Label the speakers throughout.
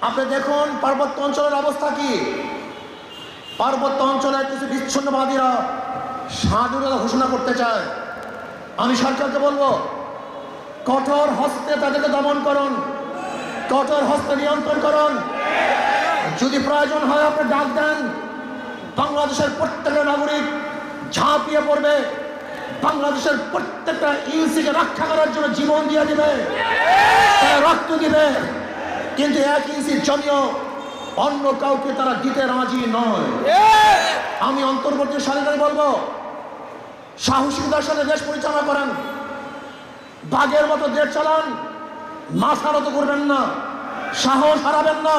Speaker 1: আপনি দেখুন পার্বত্য অঞ্চলের অবস্থা কি। পার্বত্য অঞ্চলের কিছু বিচ্ছিন্নবাদীরা স্বাধীনতা ঘোষণা করতে চায়। আমি সরকারকে বলবো, কঠোর হস্তে তাদেরকে দমন করুন, কঠোর হস্তে নিয়ন্ত্রণ করুন। যদি প্রয়োজন হয় আপনি ডাক দেন, বাংলাদেশের প্রত্যেকটা নাগরিক ঝাঁপিয়ে পড়বে, বাংলাদেশের প্রত্যেকটা ইঞ্চিকে রক্ষা করার জন্য জীবন দিয়ে দিবে, রক্ত দিবে। কিন্তু 1 ইঞ্চি জমিও অন্য কাউকে তারা দিতে রাজি নয়। আমি অন্তর্বর্তী সরকারে বলবো, সাহসিকতার সাথে দেশ পরিচালনা করেন, বাঘের মতো দেশ চালান, মাথা নত করবেন না, সাহস হারাবেন না।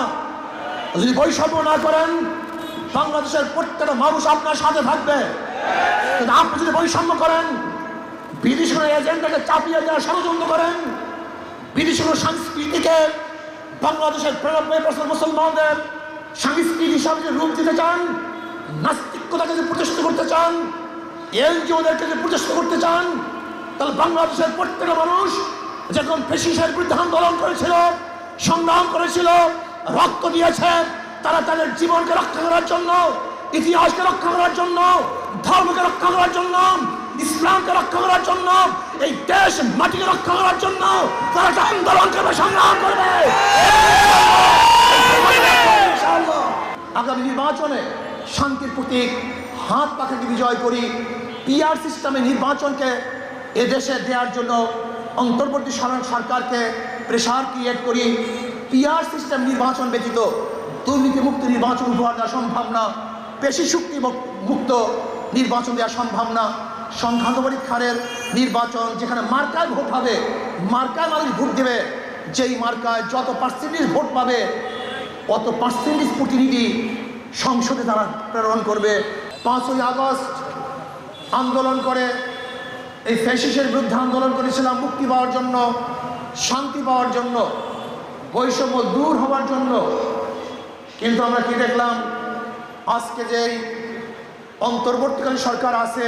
Speaker 1: যদি বৈষম্য না করেন, বাংলাদেশের প্রত্যেকটা মানুষ আপনার সাথে থাকবে। কিন্তু আপনি যদি বৈষম্য করেন, বিদেশি এজেন্ডাকে চাপিয়ে দেওয়ার ষড়যন্ত্র করেন, বিদেশি সংস্কৃতিকে বাংলাদেশের 93% মুসলমানদের সংস্কৃতি হিসাবে যে রূপ দিতে চান, নাস্তিকতাকে যে প্রতিষ্ঠা করতে চান, এনজিওদেরকে যে প্রতিষ্ঠা করতে চান, তাহলে বাংলাদেশের প্রত্যেকটা মানুষ যখন ফ্যাসিস্টের বিরুদ্ধে আন্দোলন করেছিল, সংগ্রাম করেছিল, রক্ত দিয়েছে, তারা তাদের জীবনকে রক্ষা করার জন্য, ইতিহাসকে রক্ষা করার জন্য, ধর্মকে রক্ষা করার জন্য, ইসলামকে রক্ষা করার জন্য, এই দেশ মাটিকে রক্ষা করার জন্য তারা আন্দোলন করবে, সংগ্রাম করবে। আগামী নির্বাচনে শান্তির প্রতীক হাত পাখাকে বিজয় করি, পিআর সিস্টেমে নির্বাচনকে এদেশে দেওয়ার জন্য অন্তর্বর্তী সরকারকে প্রেশার ক্রিয়েট করি। পিআর সিস্টেম নির্বাচন ব্যতীত দুর্নীতিমুক্ত নির্বাচন উপহার দেওয়া সম্ভব না, পেশি শক্তি মুক্ত নির্বাচন দেওয়া সম্ভব না। সংখ্যালঘু পরীক্ষারের নির্বাচন, যেখানে মার্কায় ভোট হবে, মার্কায় মানুষ ভোট দেবে, যেই মার্কায় যত পার্সেন্টেজ ভোট পাবে অত পার্সেন্টেজ প্রতিনিধি সংসদে তারা প্রেরণ করবে। 5ই আগস্ট আন্দোলন করে, এই ফ্যাসিস্টের বিরুদ্ধে আন্দোলন করেছিলাম মুক্তি পাওয়ার জন্য, শান্তি পাওয়ার জন্য, বৈষম্য দূর হওয়ার জন্য। কিন্তু আমরা কি দেখলাম, আজকে যেই অন্তর্বর্তীকালীন সরকার আছে,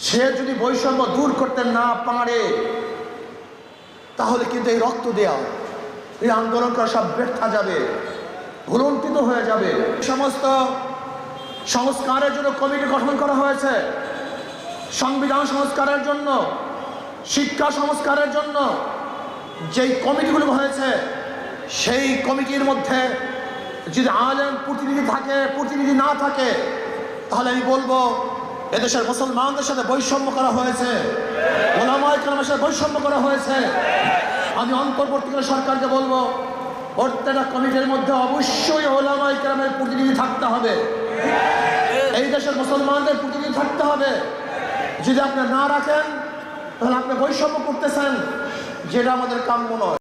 Speaker 1: সে যদি বৈষম্য দূর করতে না পারে, তাহলে কিন্তু এই রক্ত দেয়া, এই আন্দোলন করা সব ব্যর্থ যাবে, ভুলন্টিত হয়ে যাবে। সমস্ত সংস্কারের জন্য কমিটি গঠন করা হয়েছে, সংবিধান সংস্কারের জন্য, শিক্ষা সংস্কারের জন্য যেই কমিটিগুলো হয়েছে, সেই কমিটির মধ্যে যদি আলেম প্রতিনিধি থাকে, প্রতিনিধি না থাকে, তাহলে আমি বলবো এদেশের মুসলমানদের সাথে বৈষম্য করা হয়েছে, ওলামায়ে কেরামের সাথে বৈষম্য করা হয়েছে। আমি অন্তর্বর্তীকালীন সরকারকে বলবো, প্রত্যেকটা কমিটির মধ্যে অবশ্যই ওলামায়ে কেরামের প্রতিনিধি থাকতে হবে, এই দেশের মুসলমানদের প্রতিনিধি থাকতে হবে। যদি আপনি না রাখেন, তাহলে আপনি বৈষম্য করতেছেন, যেটা আমাদের কাম্য নয়।